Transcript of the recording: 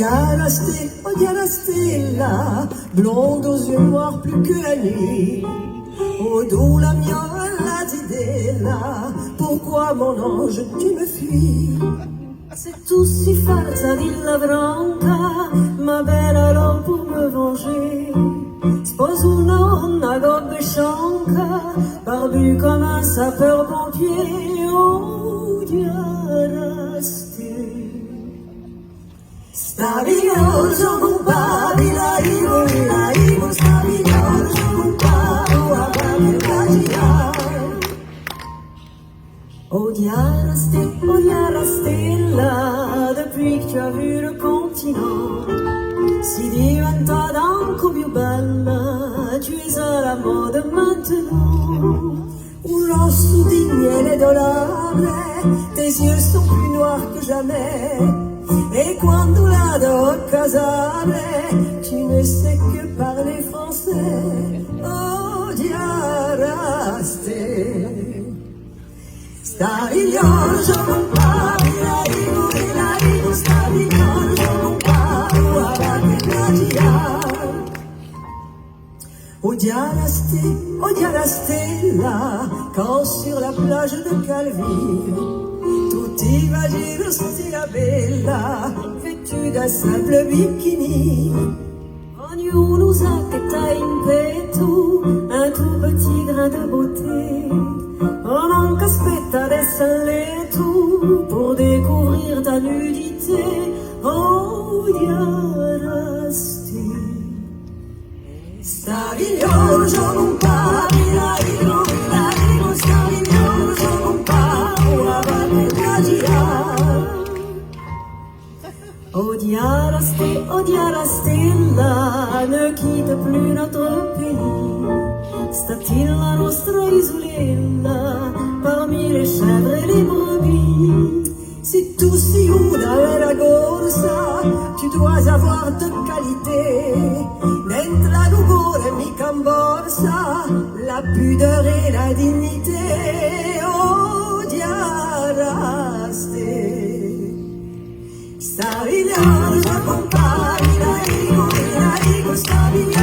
Diana Stella, blonde aux yeux noirs plus que la nuit. Au dos la mia idées là, pourquoi mon ange tu me fuis? Se tu si forza di la branca, ma bella alors pour me venger. Sposo una gobbe scianca, barbu comme un sapeur-pompier. Oh, Diana Staviglioso compari la Ivo, staviglioso comparo a Bagheria. Oh Diana Stella, depuis que tu as vu le continent, si diventata ancora più bella, tu es à la mode maintenant. Un rosso di miele dorable, tes yeux sont plus noirs que jamais. Et quando la do casale, tu ne sais que parler français. Oh Diana Staviglioso compari la Ivo, staviglioso comparo a Bagheria. Oh Diana Stella, quand sur la plage de Calvi, tu t'imagines Stella bella, vêtue d'un simple bikini. Ognuno sa che t'hai in petto un tuo petit grain de beauté. Oh non qu'aspetta d'essere letto pour découvrir ta nudité. Oh Diana Staviglioso compari la Ivo, staviglioso comparo a Bagheria. Oh Diana Stella, ne quitte plus notre pays. Sta-t-il la nostra isolella, parmi les chèvres et les brebis? Si tu si una vera corsa, tu dois avoir de qualité. Dentro la rugore mica in borsa, la pudeur et la dignité. Oh Diana Staviglioso compari la Ivo, staviglioso